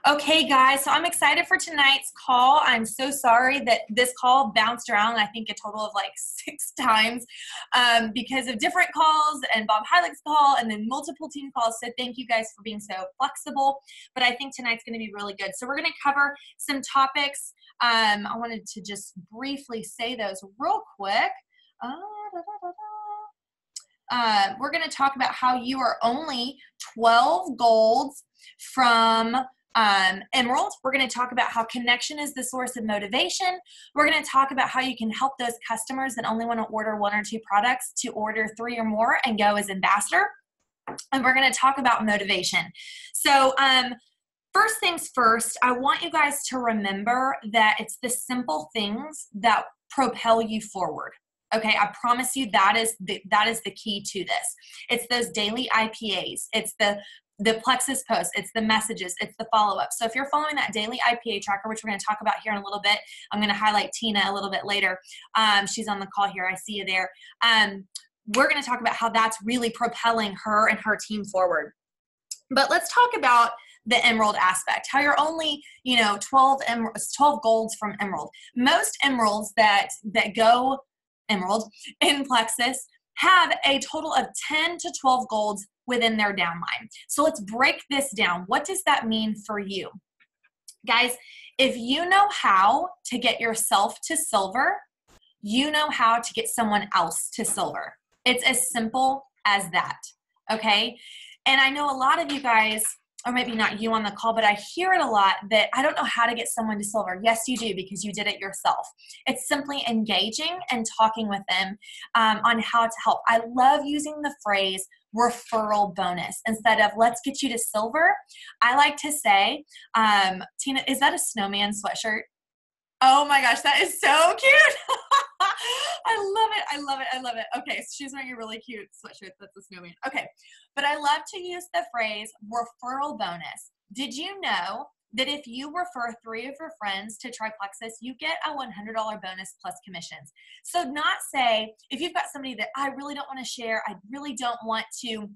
Okay, guys, so I'm excited for tonight's call. I'm so sorry that this call bounced around, I think a total of like 6 times because of different calls and Bob Heilig's call and then multiple team calls. So thank you guys for being so flexible. But I think tonight's going to be really good. So we're going to cover some topics. I wanted to just briefly say those real quick. We're going to talk about how you are only 12 golds from Emerald. We're going to talk about how connection is the source of motivation. We're going to talk about how you can help those customers that only want to order 1 or 2 products to order 3 or more and go as ambassador. And we're going to talk about motivation. So first things first, I want you guys to remember that it's the simple things that propel you forward. Okay, I promise you that is the key to this. It's those daily IPAs. It's the Plexus posts. It's the messages. It's the follow-up. So if you're following that daily IPA tracker, which we're going to talk about here in a little bit, I'm going to highlight Tina a little bit later. She's on the call here. I see you there. We're going to talk about how that's really propelling her and her team forward. But let's talk about the Emerald aspect, how you're only, 12 golds from Emerald. Most Emeralds that go Emerald in Plexus have a total of 10 to 12 golds within their downline. So let's break this down. What does that mean for you? Guys, if you know how to get yourself to silver, you know how to get someone else to silver. It's as simple as that, okay? And I know a lot of you guys, or maybe not you on the call, but I hear it a lot that I don't know how to get someone to silver. Yes, you do, because you did it yourself. It's simply engaging and talking with them on how to help. I love using the phrase referral bonus instead of let's get you to silver. I like to say, Tina, is that a snowman sweatshirt? Oh my gosh, that is so cute. I love it. I love it. I love it. Okay, so she's wearing a really cute sweatshirt that's a snowman. Okay, but I love to use the phrase referral bonus. Did you know that if you refer 3 of your friends to try Plexus, you get a $100 bonus plus commissions? So not say, if you've got somebody that I really don't want to share, I really don't want to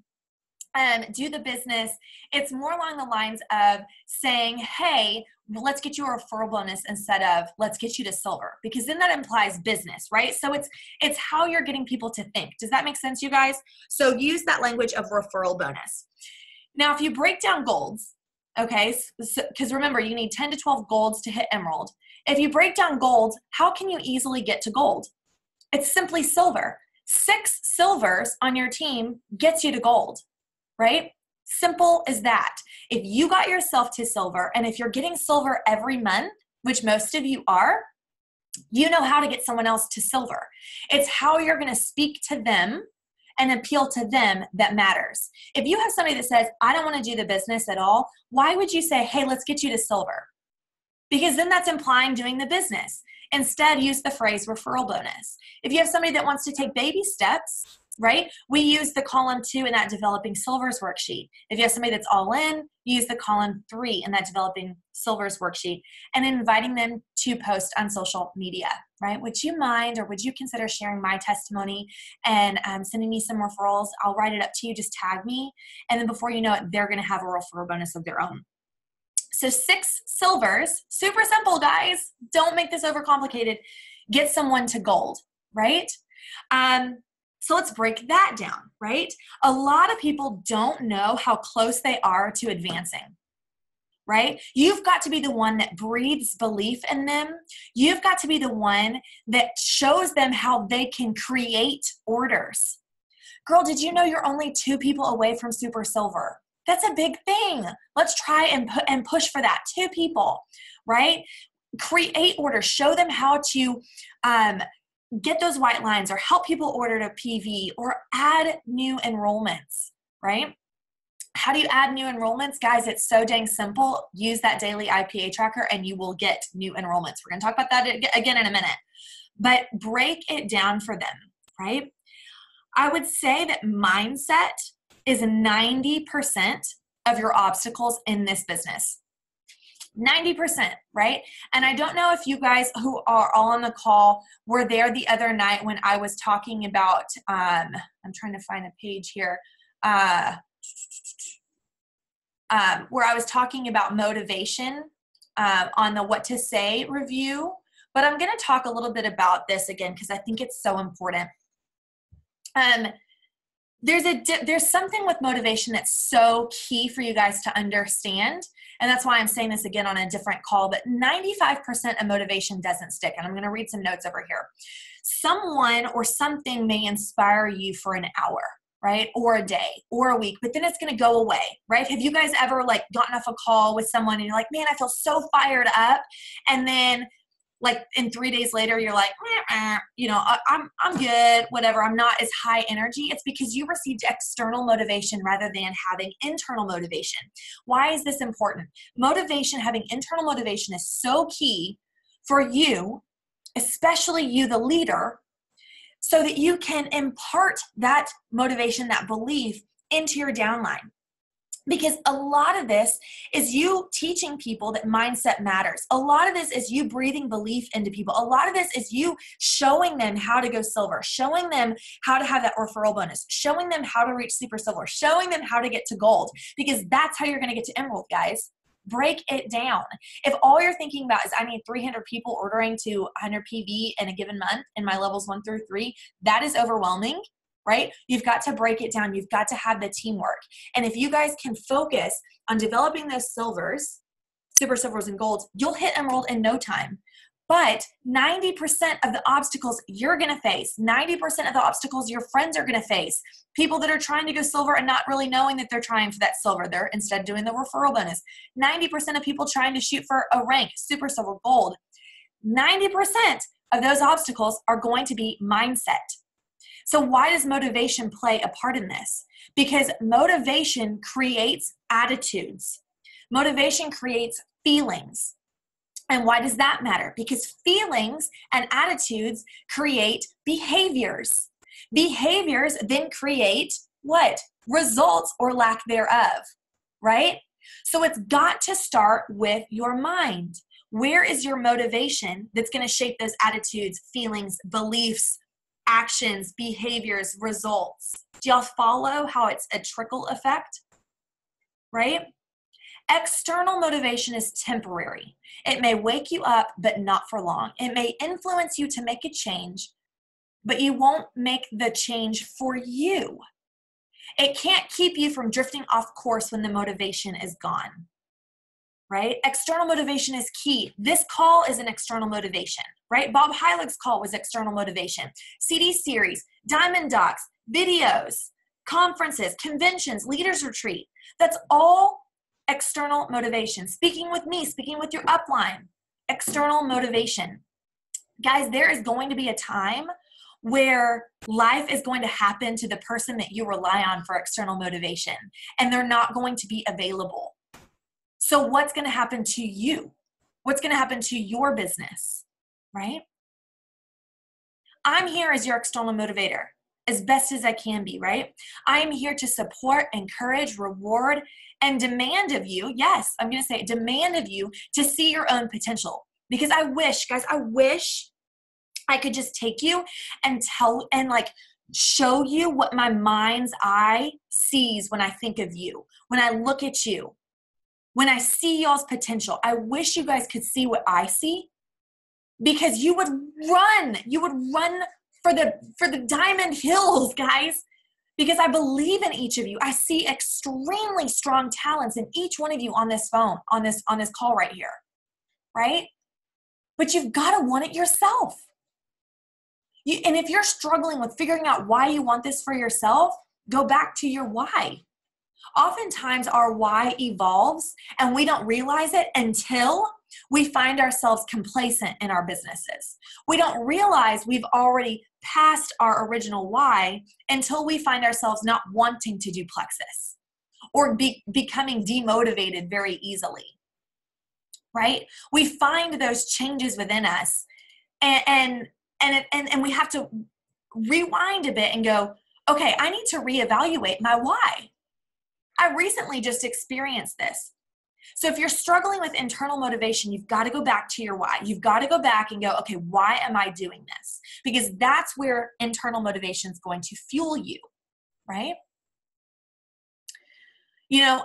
do the business, it's more along the lines of saying, hey, let's get you a referral bonus instead of let's get you to silver, because then that implies business, right? So it's how you're getting people to think. Does that make sense, you guys? So use that language of referral bonus. Now, if you break down golds, okay, because remember, you need 10 to 12 golds to hit Emerald. If you break down golds, how can you easily get to gold? It's simply silver. 6 silvers on your team gets you to gold. Right? Simple as that. If you got yourself to silver, and if you're getting silver every month, which most of you are, you know how to get someone else to silver. It's how you're going to speak to them and appeal to them that matters. If you have somebody that says, I don't want to do the business at all, why would you say, hey, let's get you to silver? Because then that's implying doing the business. Instead, use the phrase referral bonus. If you have somebody that wants to take baby steps, right? We use the column 2 in that developing silvers worksheet. If you have somebody that's all in, use the column 3 in that developing silvers worksheet, and inviting them to post on social media, right? Would you mind, or would you consider sharing my testimony and sending me some referrals? I'll write it up to you, just tag me. And then before you know it, they're going to have a referral bonus of their own. So 6 silvers, super simple, guys. Don't make this overcomplicated. Get someone to gold, right? So let's break that down, right? A lot of people don't know how close they are to advancing, right? You've got to be the one that breathes belief in them. You've got to be the one that shows them how they can create orders. Girl, did you know you're only 2 people away from super silver? That's a big thing. Let's try and push for that. 2 people, right? Create orders. Show them how to get those white lines, or help people order to PV, or add new enrollments, right? How do you add new enrollments? Guys, it's so dang simple. Use that daily IPA tracker and you will get new enrollments. We're going to talk about that again in a minute. But break it down for them, right? I would say that mindset is 90% of your obstacles in this business. 90%, right? And I don't know if you guys who are all on the call were there the other night when I was talking about, I'm trying to find a page here. where I was talking about motivation on the What to Say review, but I'm going to talk a little bit about this again because I think it's so important. There's something with motivation that's so key for you guys to understand, and that's why I'm saying this again on a different call, but 95% of motivation doesn't stick, and I'm going to read some notes over here. Someone or something may inspire you for an hour, right? Or a day or a week, but then it's going to go away, right? Have you guys ever like gotten off a call with someone and you're like, man, I feel so fired up. And then like in 3 days later, you're like, you know, I'm good, whatever. I'm not as high energy. It's because you received external motivation rather than having internal motivation. Why is this important? Motivation, having internal motivation is so key for you, especially you, the leader, so that you can impart that motivation, that belief into your downline. Because a lot of this is you teaching people that mindset matters. A lot of this is you breathing belief into people. A lot of this is you showing them how to go silver, showing them how to have that referral bonus, showing them how to reach super silver, showing them how to get to gold, because that's how you're going to get to emerald, guys. Break it down. If all you're thinking about is I need 300 people ordering to 100 PV in a given month in my levels 1 through 3, that is overwhelming, right? You've got to break it down. You've got to have the teamwork. And if you guys can focus on developing those silvers, super silvers and golds, you'll hit emerald in no time. But 90% of the obstacles you're going to face, 90% of the obstacles your friends are going to face, people that are trying to go silver and not really knowing that they're trying for that silver, they're instead doing the referral bonus. 90% of people trying to shoot for a rank, super silver, gold, 90% of those obstacles are going to be mindset. So why does motivation play a part in this? Because motivation creates attitudes. Motivation creates feelings. And why does that matter? Because feelings and attitudes create behaviors. Behaviors then create what? Results or lack thereof, right? So it's got to start with your mind. Where is your motivation that's going to shape those attitudes, feelings, beliefs, actions, behaviors, results? Do y'all follow how it's a trickle effect, right? External motivation is temporary. It may wake you up, but not for long. It may influence you to make a change, but you won't make the change for you. It can't keep you from drifting off course when the motivation is gone, right? External motivation is key. This call is an external motivation, right? Bob Heilig's call was external motivation. CD series, Diamond Docs, videos, conferences, conventions, leaders retreat. That's all external motivation. Speaking with me, speaking with your upline, external motivation. Guys, there is going to be a time where life is going to happen to the person that you rely on for external motivation, and they're not going to be available. So what's going to happen to you? What's going to happen to your business, right? I'm here as your external motivator as best as I can be, right? I am here to support, encourage, reward, and demand of you. Yes, I'm going to say it, demand of you to see your own potential. Because I wish, guys, I wish I could just take you and tell and like show you what my mind's eye sees when I think of you, when I look at you, when I see y'all's potential. I wish you guys could see what I see, because you would run for the diamond hills, guys, because I believe in each of you. I see extremely strong talents in each one of you on this phone, on this call right here, right? But you've got to want it yourself. And if you're struggling with figuring out why you want this for yourself, go back to your why. Oftentimes our why evolves and we don't realize it until we find ourselves complacent in our businesses. We don't realize we've already passed our original why until we find ourselves not wanting to do plexus or becoming demotivated very easily, right? We find those changes within us and we have to rewind a bit and go, okay, I need to reevaluate my why. I recently just experienced this. So if you're struggling with internal motivation, you've got to go back to your why. You've got to go back and go, okay, why am I doing this? Because that's where internal motivation is going to fuel you, right? You know,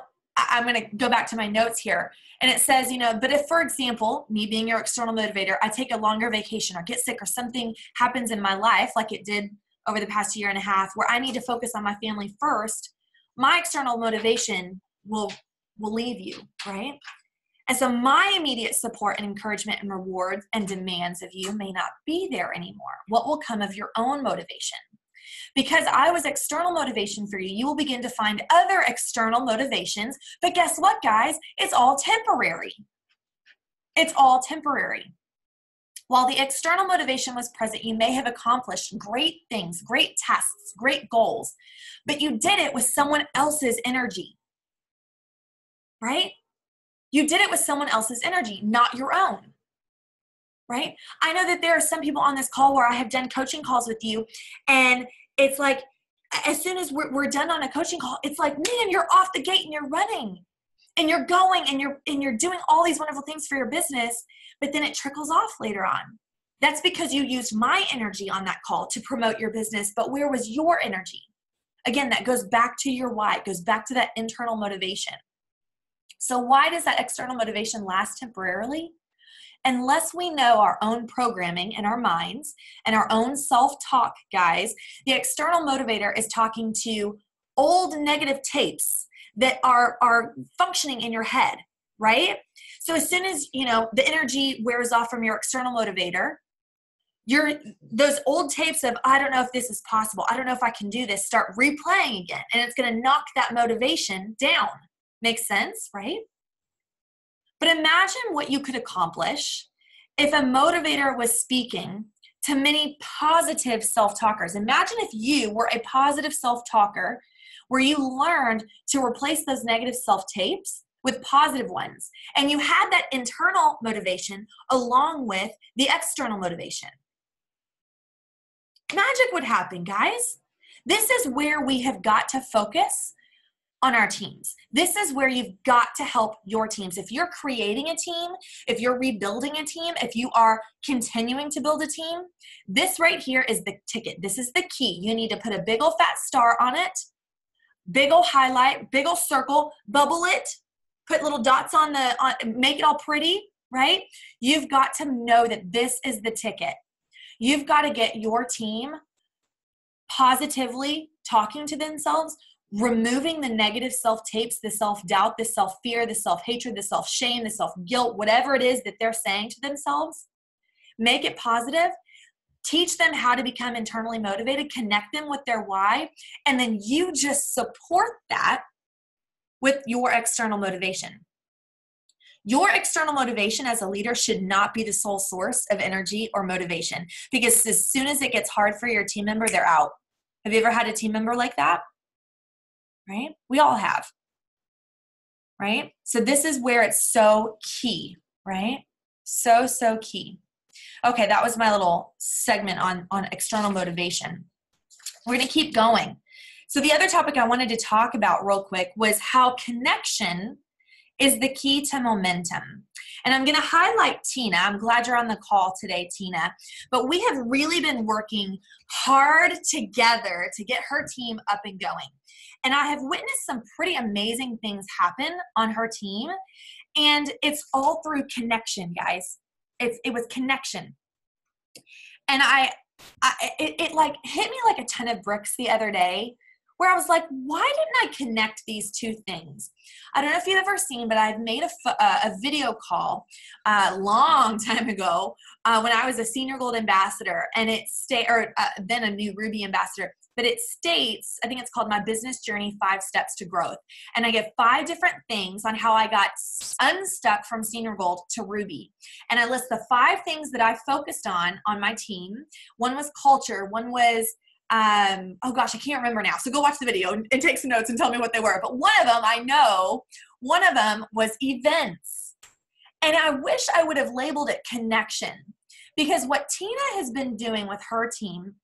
I'm going to go back to my notes here. And it says, but if, for example, me being your external motivator, I take a longer vacation or get sick or something happens in my life, like it did over the past year and a half, where I need to focus on my family first, my external motivation will leave you, right? And so my immediate support and encouragement and rewards and demands of you may not be there anymore. What will come of your own motivation? Because I was external motivation for you, you will begin to find other external motivations. But guess what, guys? It's all temporary. It's all temporary. While the external motivation was present, you may have accomplished great things, great tasks, great goals, but you did it with someone else's energy, right? You did it with someone else's energy, not your own, right? I know that there are some people on this call where I have done coaching calls with you, and it's like, as soon as we're done on a coaching call, it's like, man, you're off the gate and you're running and you're going and you're doing all these wonderful things for your business, but then it trickles off later on. That's because you used my energy on that call to promote your business, but where was your energy? Again, that goes back to your why. It goes back to that internal motivation. So why does that external motivation last temporarily? Unless we know our own programming in our minds and our own self-talk, guys, the external motivator is talking to old negative tapes that are functioning in your head, right? So as soon as, the energy wears off from your external motivator, those old tapes of, I don't know if this is possible, I don't know if I can do this, start replaying again, and it's going to knock that motivation down. Makes sense, right? But imagine what you could accomplish if a motivator was speaking to many positive self-talkers. Imagine if you were a positive self-talker where you learned to replace those negative self-tapes with positive ones, and you had that internal motivation along with the external motivation. Magic would happen, guys. This is where we have got to focus on our teams. This is where you've got to help your teams. If you're creating a team, if you're rebuilding a team, if you are continuing to build a team, this right here is the ticket. This is the key. You need to put a big old fat star on it, big old highlight, big old circle, bubble it, put little dots on make it all pretty, right? You've got to know that this is the ticket. You've got to get your team positively talking to themselves, removing the negative self-tapes, the self-doubt, the self-fear, the self-hatred, the self-shame, the self-guilt, whatever it is that they're saying to themselves. Make it positive. Teach them how to become internally motivated. Connect them with their why. And then you just support that with your external motivation. Your external motivation as a leader should not be the sole source of energy or motivation, because as soon as it gets hard for your team member, they're out. Have you ever had a team member like that? Right? We all have, right? So this is where it's so key, right? So key. Okay, that was my little segment on external motivation. We're going to keep going. So the other topic I wanted to talk about real quick was how connection is the key to momentum. And I'm going to highlight Tina. I'm glad you're on the call today, Tina. But we have really been working hard together to get her team up and going. And I have witnessed some pretty amazing things happen on her team. And it's all through connection, guys. It was connection. And it like hit me like a ton of bricks the other day, where I was like, why didn't I connect these two things? I don't know if you've ever seen, but I've made a video call a long time ago when I was a senior gold ambassador, and then a new Ruby ambassador. But it states, I think it's called My Business Journey, 5 Steps to Growth. And I give 5 different things on how I got unstuck from senior gold to Ruby. And I list the 5 things that I focused on my team. One was culture. One was oh gosh, I can't remember now. So go watch the video and take some notes and tell me what they were. But one of them, I know, one of them was events. And I wish I would have labeled it connection, because what Tina has been doing with her team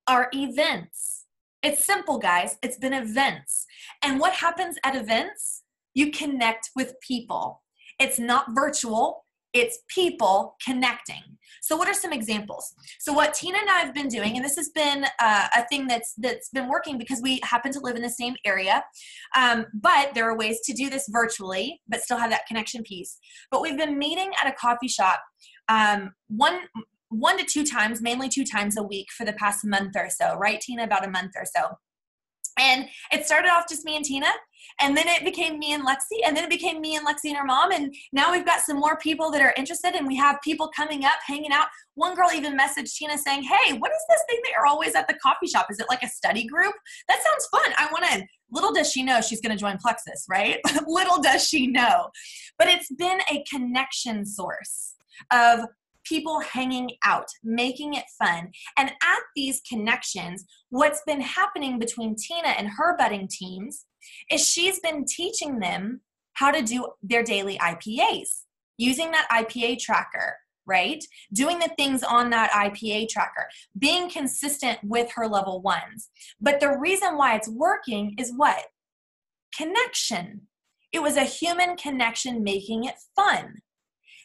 are events. It's simple, guys. It's been events. And what happens at events? You connect with people. It's not virtual. It's people connecting. So what are some examples? So what Tina and I have been doing, and this has been a thing that's been working because we happen to live in the same area, but there are ways to do this virtually, but still have that connection piece. But we've been meeting at a coffee shop one to two times, mainly 2 times a week for the past month or so, right, Tina? About a month or so. And it started off just me and Tina, and then it became me and Lexi, and then it became me and Lexi and her mom, and now we've got some more people that are interested, and we have people coming up, hanging out. One girl even messaged Tina saying, hey, what is this thing that you're always at the coffee shop? Is it like a study group? That sounds fun. I want in. Little does she know she's going to join Plexus, right? Little does she know. But it's been a connection source of people hanging out, making it fun. And at these connections, what's been happening between Tina and her budding teams is she's been teaching them how to do their daily IPAs, using that IPA tracker, right? Doing the things on that IPA tracker, being consistent with her level ones. But the reason why it's working is what? Connection. It was a human connection making it fun.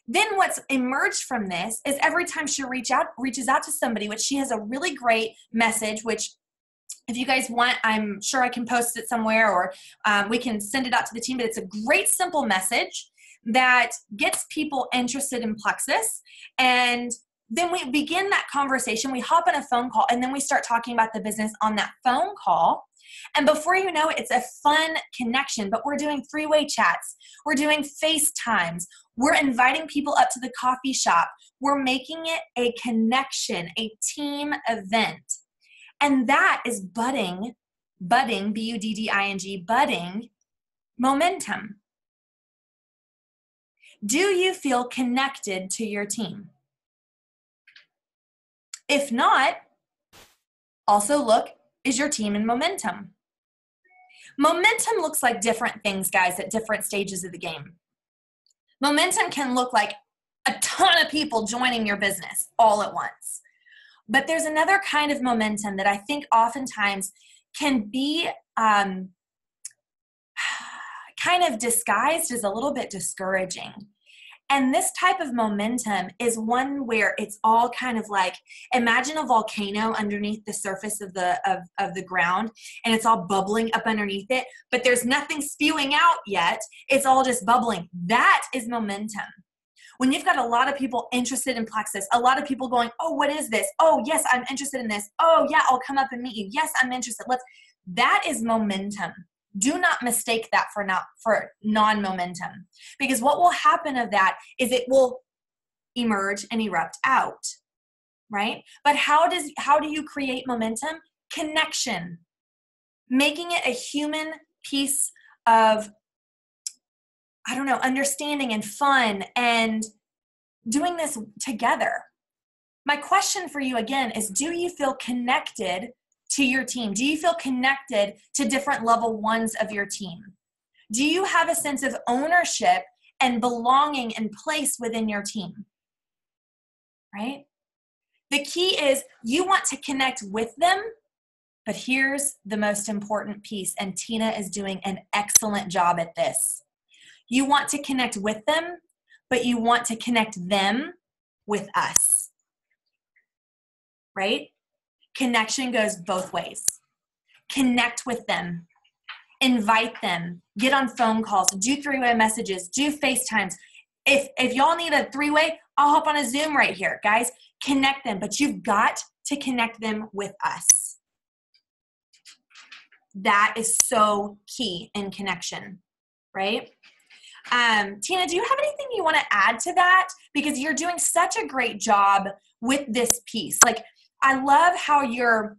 Then what's emerged from this is every time she reaches out to somebody, which she has a really great message, which if you guys want, I'm sure I can post it somewhere, or we can send it out to the team, but it's a great simple message that gets people interested in Plexus. And then we begin that conversation, we hop on a phone call, and then we start talking about the business on that phone call. And before you know it, it's a fun connection, but we're doing 3-way chats. We're doing FaceTimes. We're inviting people up to the coffee shop. We're making it a connection, a team event. And that is budding, B-U-D-D-I-N-G, budding momentum. Do you feel connected to your team? If not, also look, is your team in momentum? Momentum looks like different things, guys, at different stages of the game. Momentum can look like a ton of people joining your business all at once. But there's another kind of momentum that I think oftentimes can be kind of disguised as a little bit discouraging. And this type of momentum is one where it's all kind of like, imagine a volcano underneath the surface of the ground, and it's all bubbling up underneath it, but there's nothing spewing out yet. It's all just bubbling. That is momentum. When you've got a lot of people interested in Plexus, a lot of people going, oh, what is this? Oh, yes, I'm interested in this. Oh, yeah, I'll come up and meet you. Yes, I'm interested. That is momentum. Do not mistake that for non-momentum, because what will happen of that is it will emerge and erupt out, right? But how do you create momentum? Connection, making it a human piece of, understanding and fun, and doing this together. My question for you again is, do you feel connected to your team? Do you feel connected to different level ones of your team? Do you have a sense of ownership and belonging and place within your team? Right? The key is you want to connect with them, but here's the most important piece, and Tina is doing an excellent job at this. You want to connect with them, but you want to connect them with us. Right? Connection goes both ways. Connect with them. Invite them. Get on phone calls. Do 3-way messages. Do FaceTimes. If y'all need a 3-way, I'll hop on a Zoom right here. Guys, connect them. But you've got to connect them with us. That is so key in connection, right? Tina, do you have anything you want to add to that? Because you're doing such a great job with this piece. Like, I love how you're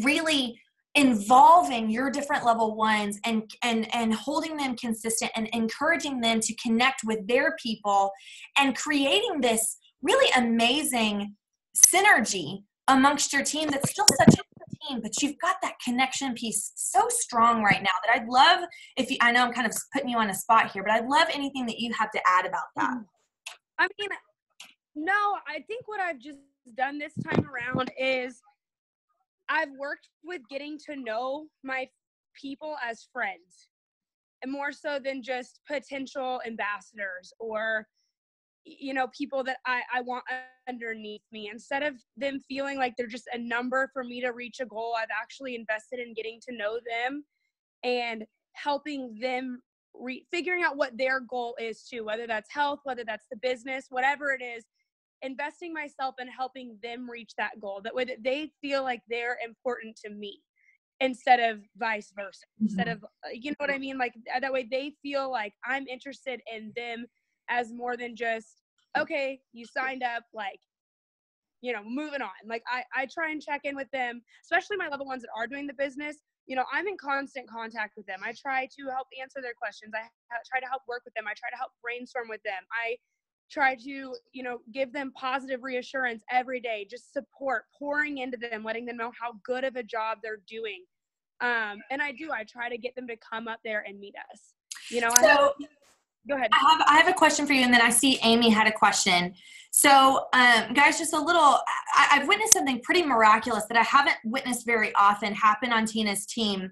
really involving your different level ones and holding them consistent and encouraging them to connect with their people and creating this really amazing synergy amongst your team that's still such a team, but you've got that connection piece so strong right now that I'd love I know I'm kind of putting you on a spot here, but I'd love anything that you have to add about that. I mean, no, I think what I've just done this time around is I've worked with getting to know my people as friends, and more so than just potential ambassadors or people that I want underneath me. Instead of them feeling like they're just a number for me to reach a goal, I've actually invested in getting to know them and helping them figuring out what their goal is too, whether that's health, whether that's the business, whatever it is, investing myself in helping them reach that goal. That way that they feel like they're important to me instead of vice versa. Instead of, you know what I mean? Like that way they feel like I'm interested in them as more than just, okay, you signed up, like, moving on. Like I try and check in with them, especially my little ones that are doing the business. I'm in constant contact with them. I try to help answer their questions. I try to help work with them. I try to help brainstorm with them. I try to, give them positive reassurance every day, just support, pouring into them, letting them know how good of a job they're doing. And I try to get them to come up there and meet us. Go ahead. I have a question for you, and then I see Amy had a question. So, guys, just a little, I've witnessed something pretty miraculous that I haven't witnessed very often happen on Tina's team.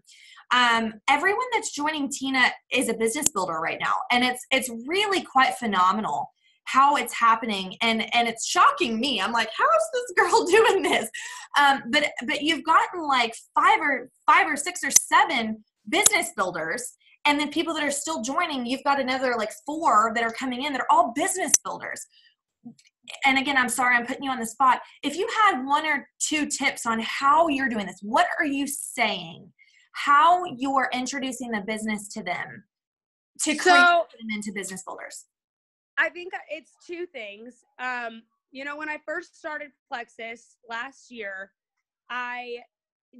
Everyone that's joining Tina is a business builder right now, and it's really quite phenomenal how it's happening, and it's shocking me. I'm like, how is this girl doing this? But you've gotten like five or six or seven business builders. And then people that are still joining, you've got another like 4 that are coming in that are all business builders. And again, I'm sorry, I'm putting you on the spot. If you had 1 or 2 tips on how you're doing this, what are you saying? How you're introducing the business to them to create them into business builders? I think it's 2 things. When I first started Plexus last year, I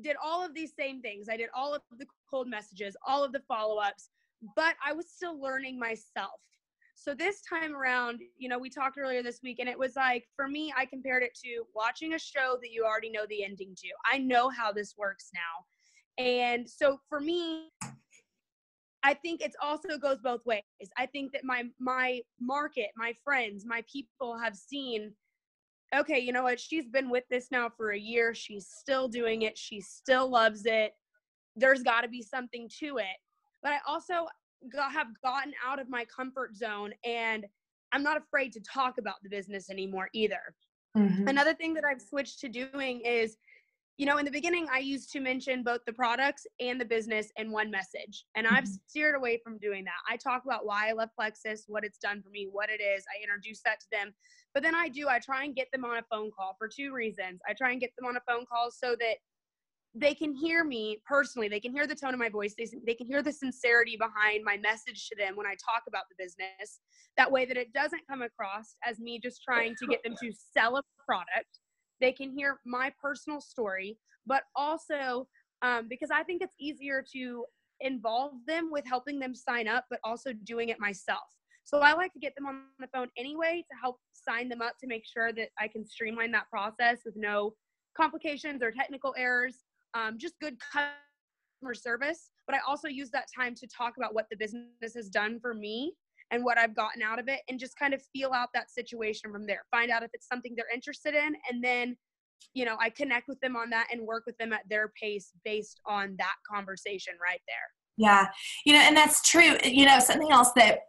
did all of these same things. I did all of the cold messages, all of the follow-ups, but I was still learning myself. So this time around, we talked earlier this week, and it was like, for me, I compared it to watching a show that you already know the ending to. I know how this works now. And so for me, I think it also goes both ways. I think that my market, my friends, my people have seen, okay, you know what? She's been with this now for a year. She's still doing it. She still loves it. There's got to be something to it. But I also have gotten out of my comfort zone, and I'm not afraid to talk about the business anymore either. Mm-hmm. Another thing that I've switched to doing is, in the beginning, I used to mention both the products and the business in one message. And I've steered away from doing that. I talk about why I love Plexus, what it's done for me, what it is. I introduce that to them. But then I try and get them on a phone call for 2 reasons. I try and get them on a phone call so that they can hear me personally. They can hear the tone of my voice. They can hear the sincerity behind my message to them when I talk about the business. That way that it doesn't come across as me just trying to get them to sell a product. They can hear my personal story, but also because I think it's easier to involve them with helping them sign up, but also doing it myself. So I like to get them on the phone anyway to help sign them up, to make sure that I can streamline that process with no complications or technical errors, just good customer service. But I also use that time to talk about what the business has done for me and what I've gotten out of it, and just kind of feel out that situation from there. Find out if it's something they're interested in, and then, I connect with them on that and work with them at their pace based on that conversation right there. Yeah. And that's true. Something else that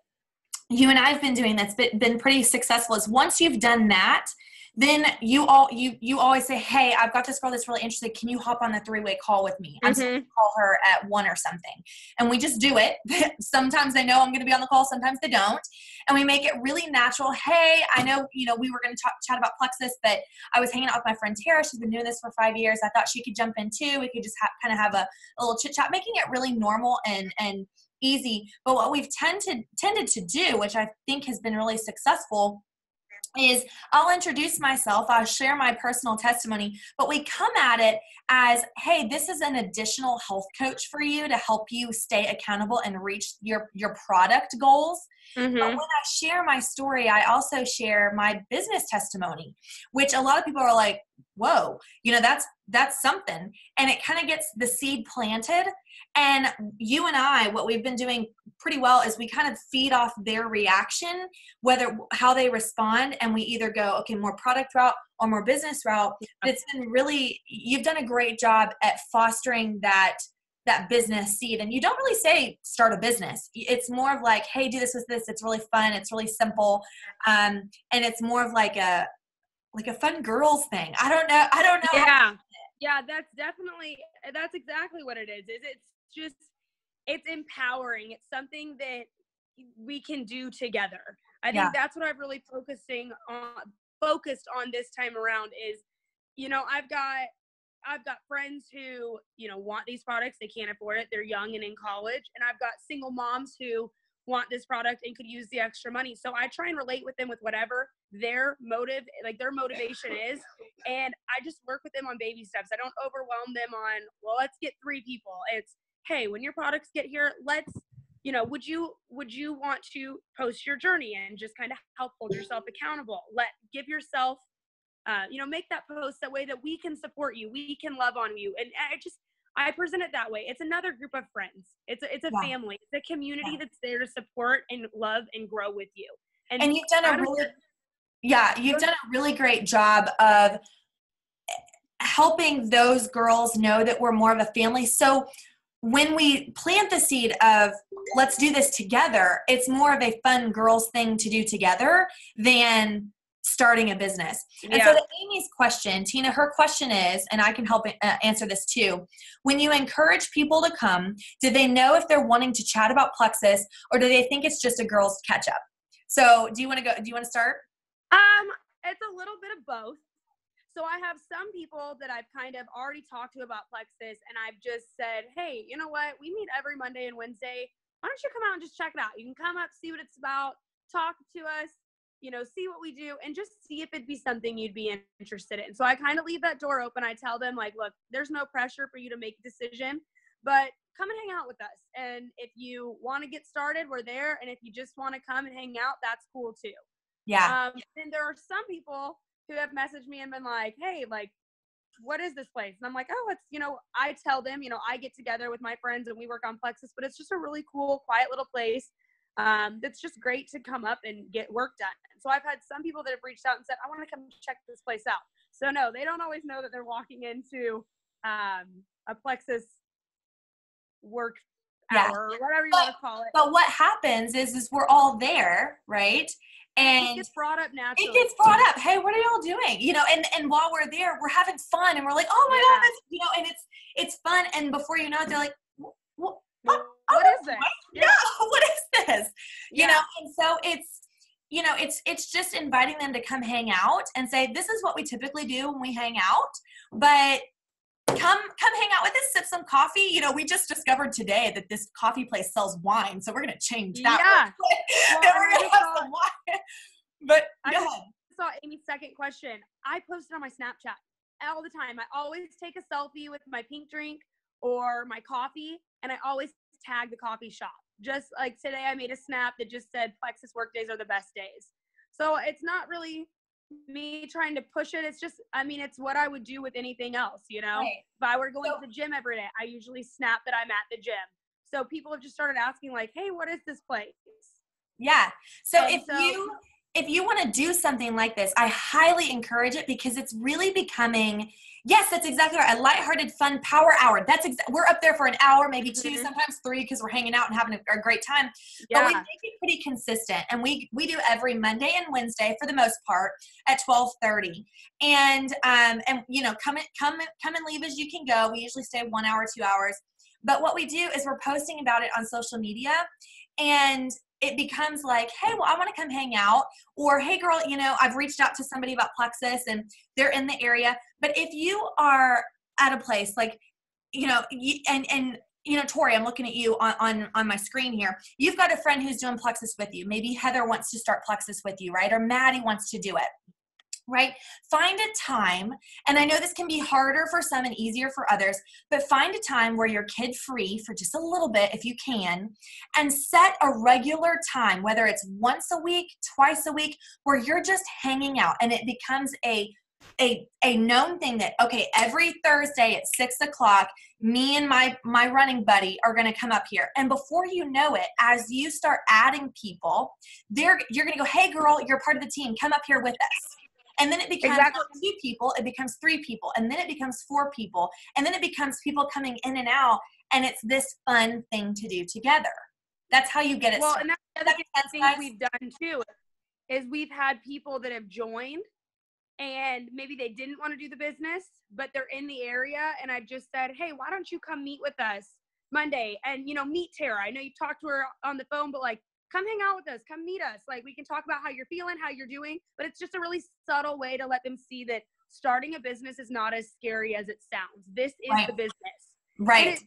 you and I have been doing that's been pretty successful is once you've done that, then you always say, hey, I've got this girl that's really interested. Can you hop on the 3-way call with me? I'm supposed to call her at 1 or something. And we just do it. Sometimes they know I'm going to be on the call. Sometimes they don't. And we make it really natural. Hey, I know, we were going to chat about Plexus, but I was hanging out with my friend Tara. She's been doing this for 5 years. I thought she could jump in too. We could just kind of have a little chit chat, making it really normal and easy. But what we've tended to do, which I think has been really successful, is I'll introduce myself, I'll share my personal testimony, but we come at it as, hey, this is an additional health coach for you to help you stay accountable and reach your product goals. Mm-hmm. But when I share my story, I also share my business testimony, which a lot of people are like, whoa, that's something. And it kind of gets the seed planted. And you and I, what we've been doing pretty well is we kind of feed off their reaction, how they respond. And we either go, okay, more product route or more business route. But it's been really, you've done a great job at fostering that that business seed. And you don't really say start a business. It's more of like, hey, do this with this. It's really fun. It's really simple. And it's more of like a fun girls thing. I don't know. Yeah. Yeah, that's exactly what it is. It's just, it's empowering. It's something that we can do together. I think that's what I've really focused on this time around is, I've got friends who, want these products. They can't afford it. They're young and in college. And I've got single moms who want this product and could use the extra money. So I try and relate with them with whatever their motivation is. And I just work with them on baby steps. I don't overwhelm them on, well, let's get 3 people. It's, hey, when your products get here, let's, would you want to post your journey and just kind of help hold yourself accountable? Give yourself, make that post that way that we can support you. We can love on you. And I present it that way. It's another group of friends. It's a family. It's a community that's there to support and love and grow with you. And you've done a really great job of helping those girls know that we're more of a family. So when we plant the seed of let's do this together, it's more of a fun girls thing to do together than starting a business. And so Amy's question, Tina, her question is, and I can help answer this too. When you encourage people to come, do they know if they're wanting to chat about Plexus, or do they think it's just a girls catch up? So do you want to start? It's a little bit of both. So I have some people that I've kind of already talked to about Plexus, and I've just said, hey, you know what? We meet every Monday and Wednesday. Why don't you come out and just check it out? You can come up, see what it's about, talk to us, see what we do, and just see if it'd be something you'd be interested in. So I kind of leave that door open. I tell them, like, look, there's no pressure for you to make a decision, but come and hang out with us. And if you want to get started, we're there. And if you just want to come and hang out, that's cool too. Yeah. Then there are some people who have messaged me and been like, hey, like, what is this place? And I'm like, oh, it's, I tell them, I get together with my friends and we work on Plexus, but it's just a really cool, quiet little place. That's just great to come up and get work done. So I've had some people that have reached out and said, I want to come check this place out. So no, they don't always know that they're walking into a Plexus work hour or whatever you want to call it. But what happens is we're all there, right? And it gets brought up naturally. It gets brought up. Hey, what are y'all doing? And while we're there, we're having fun, and we're like, oh my God, and it's fun. And before you know it, they're like, what is this? Yeah, what is this? You know, and so it's just inviting them to come hang out and say, this is what we typically do when we hang out, but come hang out with us, sip some coffee. We just discovered today that this coffee place sells wine, so we're going to change that. Yeah. Well, we're going to have some wine. But I saw Amy's second question. I posted on my Snapchat all the time. I always take a selfie with my pink drink or my coffee, and I always tag the coffee shop. Just like today, I made a snap that just said Plexus work days are the best days. So it's not really me trying to push it. It's just, it's what I would do with anything else, Right. If I were going to the gym every day, I usually snap that I'm at the gym. So people have just started asking like, hey, what is this place? Yeah. So if you want to do something like this, I highly encourage it because it's really becoming, yes, that's exactly right, a lighthearted, fun power hour. We're up there for an hour, maybe 2, sometimes 3, because we're hanging out and having a great time. Yeah. But we make it pretty consistent, and we do every Monday and Wednesday for the most part at 12:30. And come and leave as you can go. We usually stay 1 hour, 2 hours. But what we do is we're posting about it on social media, and it becomes like, hey, well, I want to come hang out, or hey, girl, I've reached out to somebody about Plexus and they're in the area. But if you are at a place like, Tori, I'm looking at you on my screen here. You've got a friend who's doing Plexus with you. Maybe Heather wants to start Plexus with you, right? Or Maddie wants to do it. Right? Find a time, and I know this can be harder for some and easier for others, but find a time where you're kid-free for just a little bit if you can, and set a regular time, whether it's once a week, twice a week, where you're just hanging out, and it becomes a known thing that, okay, every Thursday at 6:00, me and my running buddy are going to come up here. And before you know it, as you start adding people, you're going to go, hey, girl, you're part of the team. Come up here with us. And then it becomes Exactly. not 2 people, it becomes 3 people. And then it becomes 4 people. And then it becomes people coming in and out. And it's this fun thing to do together. That's how you get it Well, started. and that's the other thing we've done too, is we've had people that have joined and maybe they didn't want to do the business, but they're in the area. And I've just said, hey, why don't you come meet with us Monday and, meet Tara. I know you talked to her on the phone, but like, come hang out with us, come meet us. Like, we can talk about how you're feeling, how you're doing, but it's just a really subtle way to let them see that starting a business is not as scary as it sounds. This is the business. Right. And it's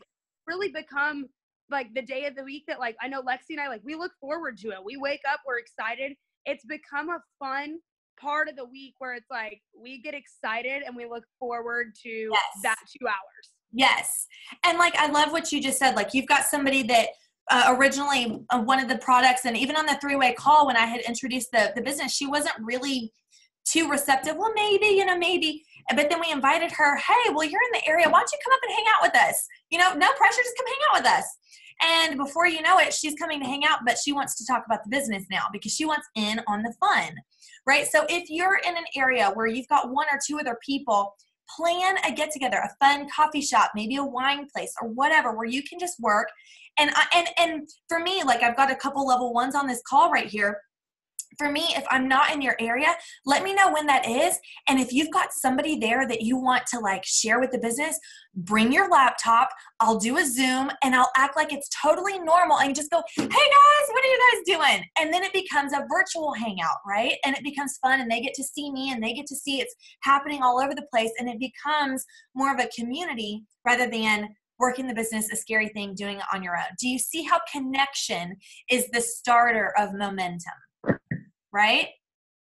really become like the day of the week that, like, I know Lexi and I, like, we look forward to it. We wake up, we're excited. It's become a fun part of the week where it's like we get excited and we look forward to that 2 hours. Yes. And like, I love what you just said. Like, you've got somebody that originally one of the products, and even on the 3-way call, when I had introduced the business, she wasn't really too receptive. Well, maybe, maybe. But then we invited her, hey, well, you're in the area. Why don't you come up and hang out with us? No pressure, just come hang out with us. And before you know it, she's coming to hang out, but she wants to talk about the business now because she wants in on the fun, right? So if you're in an area where you've got 1 or 2 other people, plan a get together, a fun coffee shop, maybe a wine place or whatever, where you can just work. And for me, like, I've got a couple level 1s on this call right here. For me, if I'm not in your area, let me know when that is. And if you've got somebody there that you want to like share with the business, bring your laptop. I'll do a Zoom and I'll act like it's totally normal and just go, hey guys, what are you guys doing? And then it becomes a virtual hangout, right? And it becomes fun and they get to see me and they get to see it's happening all over the place. And it becomes more of a community rather than working the business, a scary thing, doing it on your own. Do you see how connection is the starter of momentum? Right?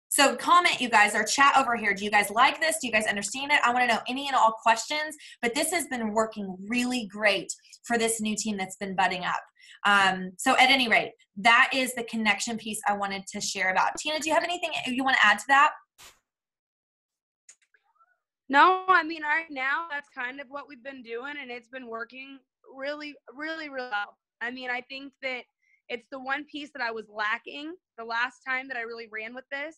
So comment, you guys, or chat over here. Do you guys like this? Do you guys understand it? I want to know any and all questions, but this has been working really great for this new team that's been budding up. So at any rate, that is the connection piece I wanted to share about. Tina, do you have anything you want to add to that? No, I mean, right now, that's kind of what we've been doing, and it's been working really, really, really well. I mean, I think that it's the one piece that I was lacking the last time that I really ran with this.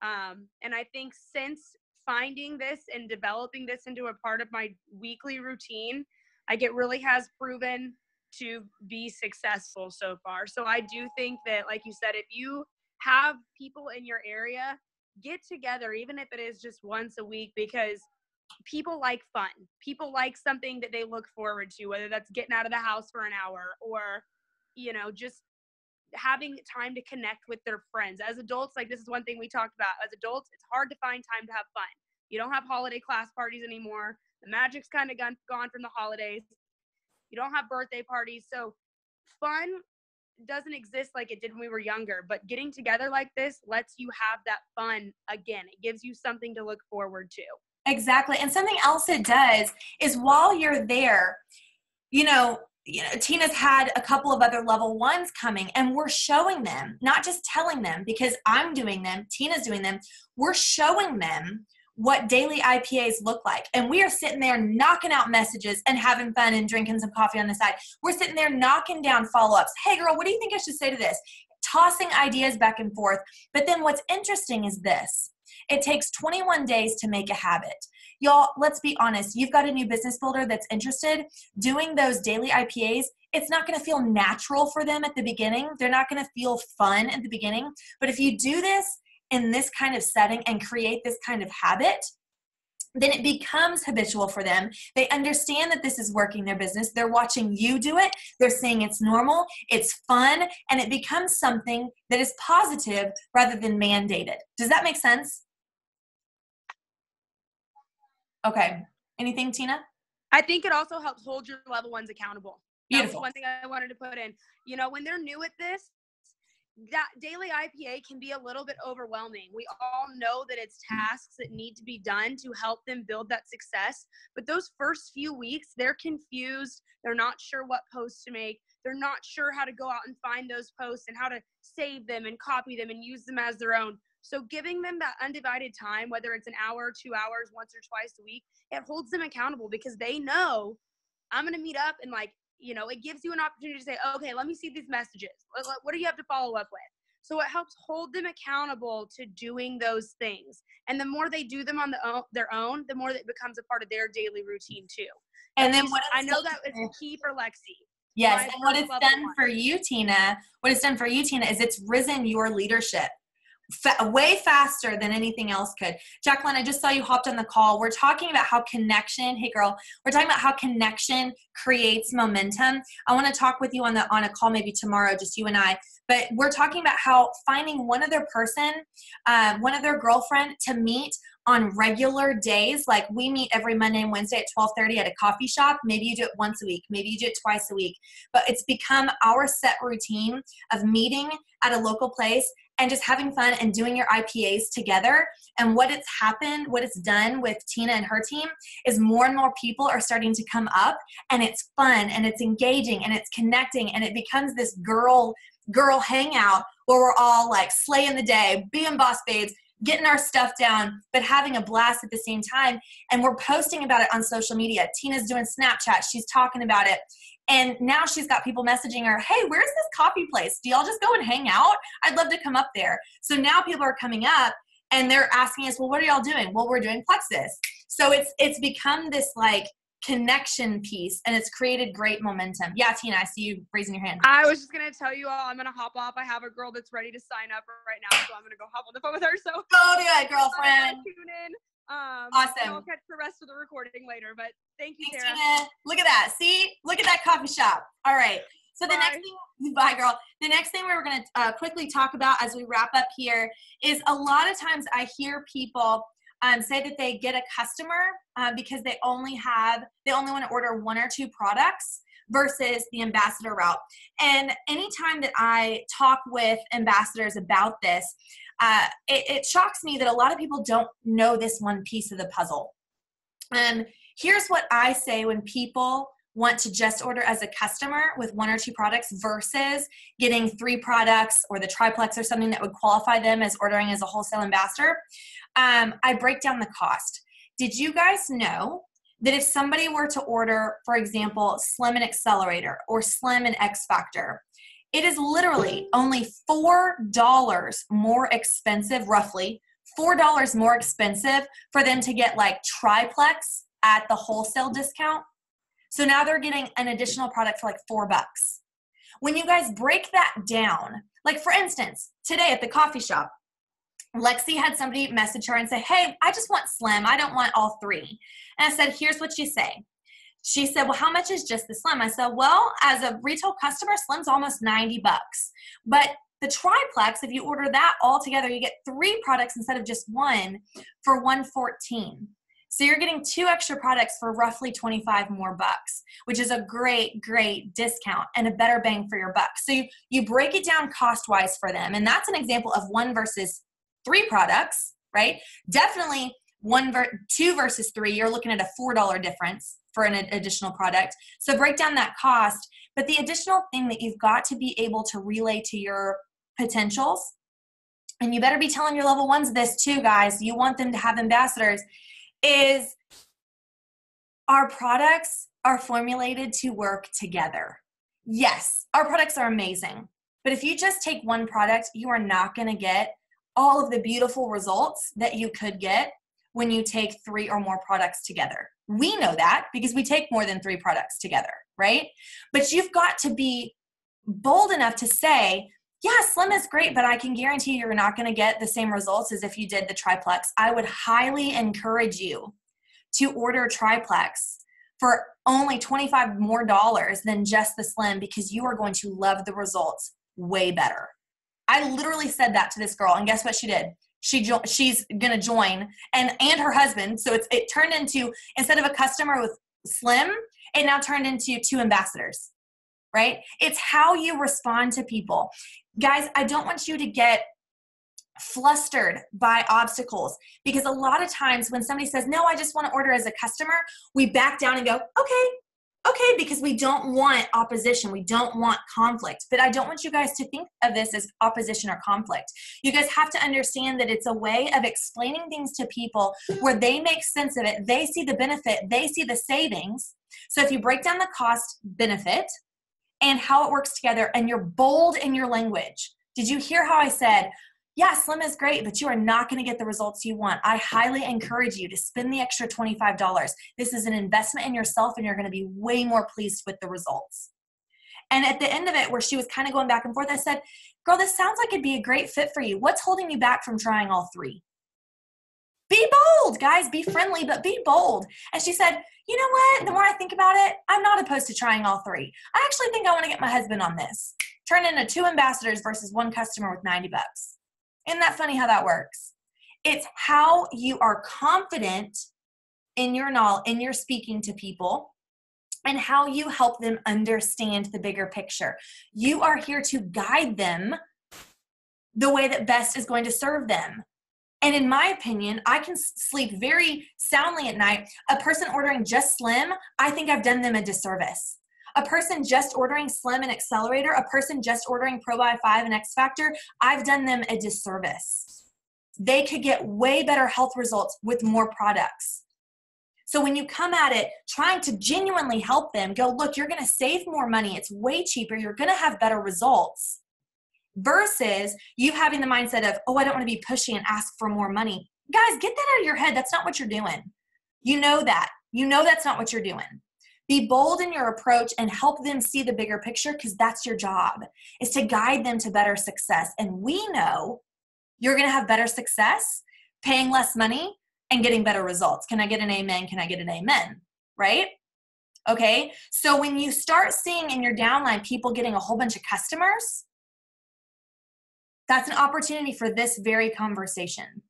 And I think since finding this and developing this into a part of my weekly routine, like, it really has proven to be successful so far. So I do think that, like you said, if you have people in your area, get together, even if it is just once a week, because people like fun. People like something that they look forward to, whether that's getting out of the house for an hour or, just having time to connect with their friends. As adults, like, this is one thing we talked about. As adults, it's hard to find time to have fun. You don't have holiday class parties anymore. The magic's kind of gone from the holidays. You don't have birthday parties. So fun doesn't exist like it did when we were younger, but getting together like this lets you have that fun again. It gives you something to look forward to. Exactly. And something else it does is while you're there, Tina's had a couple of other level 1s coming, and we're showing them, not just telling them because I'm doing them, Tina's doing them. We're showing them what daily IPAs look like. And we are sitting there knocking out messages and having fun and drinking some coffee on the side. We're sitting there knocking down follow-ups. Hey girl, what do you think I should say to this? Tossing ideas back and forth. But then what's interesting is this. It takes 21 days to make a habit. Y'all, let's be honest. You've got a new business builder that's interested. Doing those daily IPAs, it's not going to feel natural for them at the beginning. They're not going to feel fun at the beginning. But if you do this in this kind of setting and create this kind of habit, then it becomes habitual for them. They understand that this is working their business. They're watching you do it. They're saying it's normal, it's fun, and it becomes something that is positive rather than mandated. Does that make sense? Okay. Anything, Tina? I think it also helps hold your level 1s accountable. Beautiful. That was one thing I wanted to put in. When they're new at this, that daily IPA can be a little bit overwhelming. We all know that it's tasks that need to be done to help them build that success. But those first few weeks, they're confused. They're not sure what posts to make. They're not sure how to go out and find those posts and how to save them and copy them and use them as their own. So giving them that undivided time, whether it's an hour, 2 hours, once or twice a week, it holds them accountable because they know I'm going to meet up and it gives you an opportunity to say, okay, let me see these messages. What do you have to follow up with? So it helps hold them accountable to doing those things. And the more they do them on their own, the more that becomes a part of their daily routine too. And then what I know that is key for Lexi. Yes, and what it's done for you, Tina, is it's risen your leadership way faster than anything else could. Jacqueline, I just saw you hopped on the call. We're talking about how connection, hey girl, we're talking about how connection creates momentum. I want to talk with you on a call maybe tomorrow, just you and I, but we're talking about how finding one other person, one other girlfriend to meet on regular days. Like we meet every Monday and Wednesday at 12:30 at a coffee shop. Maybe you do it once a week. Maybe you do it twice a week, but it's become our set routine of meeting at a local place and just having fun and doing your IPAs together. And what it's done with Tina and her team is more and more people are starting to come up, and it's fun and it's engaging and it's connecting, and it becomes this girl hangout where we're all like slaying the day, being boss babes, getting our stuff down, but having a blast at the same time. And we're posting about it on social media. Tina's doing Snapchat. She's talking about it. And now she's got people messaging her, hey, where's this coffee place? Do y'all just go and hang out? I'd love to come up there. So now people are coming up and they're asking us, well, what are y'all doing? Well, we're doing Plexus. So it's become this like connection piece, and it's created great momentum. Yeah, Tina, I see you raising your hand. I was just going to tell you all, I'm going to hop off. I have a girl that's ready to sign up right now, so I'm going to go hop on the phone with her. So go do it, girlfriend. Tune in. Awesome. I'll catch the rest of the recording later, but thank you, Thanks, Sarah. Tina. Look at that. See? Look at that coffee shop. All right. So the next thing, bye girl. The next thing we're going to quickly talk about as we wrap up here is a lot of times I hear people say that they get a customer because they only want to order one or two products versus the ambassador route. And anytime that I talk with ambassadors about this, it shocks me that a lot of people don't know this one piece of the puzzle. And here's what I say when people want to just order as a customer with one or two products versus getting 3 products or the triplex or something that would qualify them as ordering as a wholesale ambassador. I break down the cost. Did you guys know that if somebody were to order, for example, Slim and Accelerator or Slim and X Factor, it is literally only $4 more expensive, roughly $4 more expensive for them to get like triplex at the wholesale discount. So now they're getting an additional product for like $4. When you guys break that down, like for instance, today at the coffee shop, Lexi had somebody message her and say, hey, I just want Slim. I don't want all 3. And I said, here's what you say. She said, well, how much is just the Slim? I said, well, as a retail customer, Slim's almost $90. But the triplex, if you order that all together, you get 3 products instead of just 1 for $114. So you're getting 2 extra products for roughly 25 more bucks, which is a great, great discount and a better bang for your buck. So you break it down cost-wise for them. And that's an example of 1 versus 3 products, right? Definitely 2 versus 3, you're looking at a $4 difference for an additional product. So break down that cost. But the additional thing that you've got to be able to relay to your potentials, and you better be telling your level 1s this too, guys, you want them to have ambassadors, is our products are formulated to work together. Yes, our products are amazing. But if you just take one product, you are not going to get all of the beautiful results that you could get when you take 3 or more products together. We know that because we take more than 3 products together, right? But you've got to be bold enough to say, yeah, Slim is great, but I can guarantee you're not going to get the same results as if you did the triplex. I would highly encourage you to order triplex for only $25 more than just the Slim, because you are going to love the results way better. I literally said that to this girl, and guess what she did? She's going to join, and her husband. So it turned into, instead of a customer with Slim, it now turned into 2 ambassadors, right? It's how you respond to people. Guys, I don't want you to get flustered by obstacles, because a lot of times when somebody says, no, I just want to order as a customer, we back down and go, okay, because we don't want opposition. We don't want conflict. But I don't want you guys to think of this as opposition or conflict. You guys have to understand that it's a way of explaining things to people where they make sense of it. They see the benefit. They see the savings. So if you break down the cost benefit and how it works together, and you're bold in your language, Did you hear how I said, yeah, Slim is great, but you are not going to get the results you want. I highly encourage you to spend the extra $25. This is an investment in yourself, and you're going to be way more pleased with the results. And at the end of it, where she was kind of going back and forth, I said, girl, this sounds like it'd be a great fit for you. What's holding you back from trying all three? Be bold, guys. Be friendly, but be bold. And she said, you know what? The more I think about it, I'm not opposed to trying all three. I actually think I want to get my husband on this. Turn into 2 ambassadors versus 1 customer with $90. Isn't that funny how that works? It's how you are confident in your knowledge, in your speaking to people, and how you help them understand the bigger picture. You are here to guide them the way that best is going to serve them. And in my opinion, I can sleep very soundly at night. A person ordering just Slim, I think I've done them a disservice. A person just ordering Slim and Accelerator, a person just ordering Pro by 5 and X Factor, I've done them a disservice. They could get way better health results with more products. So when you come at it trying to genuinely help them, go, look, you're going to save more money. It's way cheaper. You're going to have better results. Versus you having the mindset of, oh, I don't want to be pushy and ask for more money. Guys, get that out of your head. That's not what you're doing. You know that. You know that's not what you're doing. Be bold in your approach and help them see the bigger picture, because that's your job, is to guide them to better success. And we know you're going to have better success paying less money and getting better results. Can I get an amen? Can I get an amen? Right? Okay. So when you start seeing in your downline people getting a whole bunch of customers, that's an opportunity for this very conversation.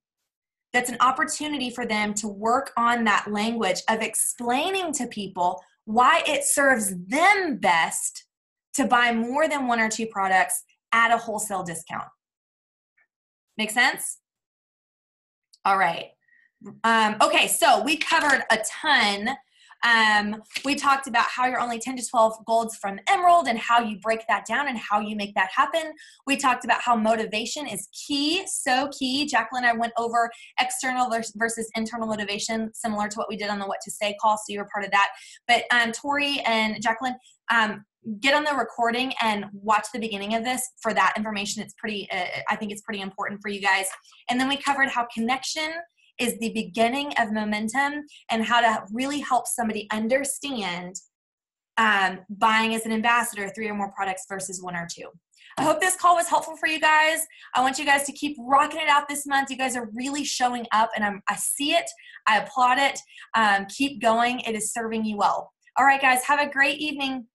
That's an opportunity for them to work on that language of explaining to people why it serves them best to buy more than 1 or 2 products at a wholesale discount. Make sense? All right. Okay, so we covered a ton. We talked about how you're only 10 to 12 golds from Emerald and how you break that down and how you make that happen. We talked about how motivation is key, so key. Jacqueline and I went over external versus internal motivation, similar to what we did on the What to Say call, so you were part of that. But Tori and Jacqueline, get on the recording and watch the beginning of this for that information. It's pretty, I think it's pretty important for you guys. And then we covered how connection is the beginning of momentum and how to really help somebody understand buying as an ambassador 3 or more products versus 1 or 2. I hope this call was helpful for you guys. I want you guys to keep rocking it out this month. You guys are really showing up, and I see it. I applaud it. Keep going. It is serving you well. All right, guys, have a great evening.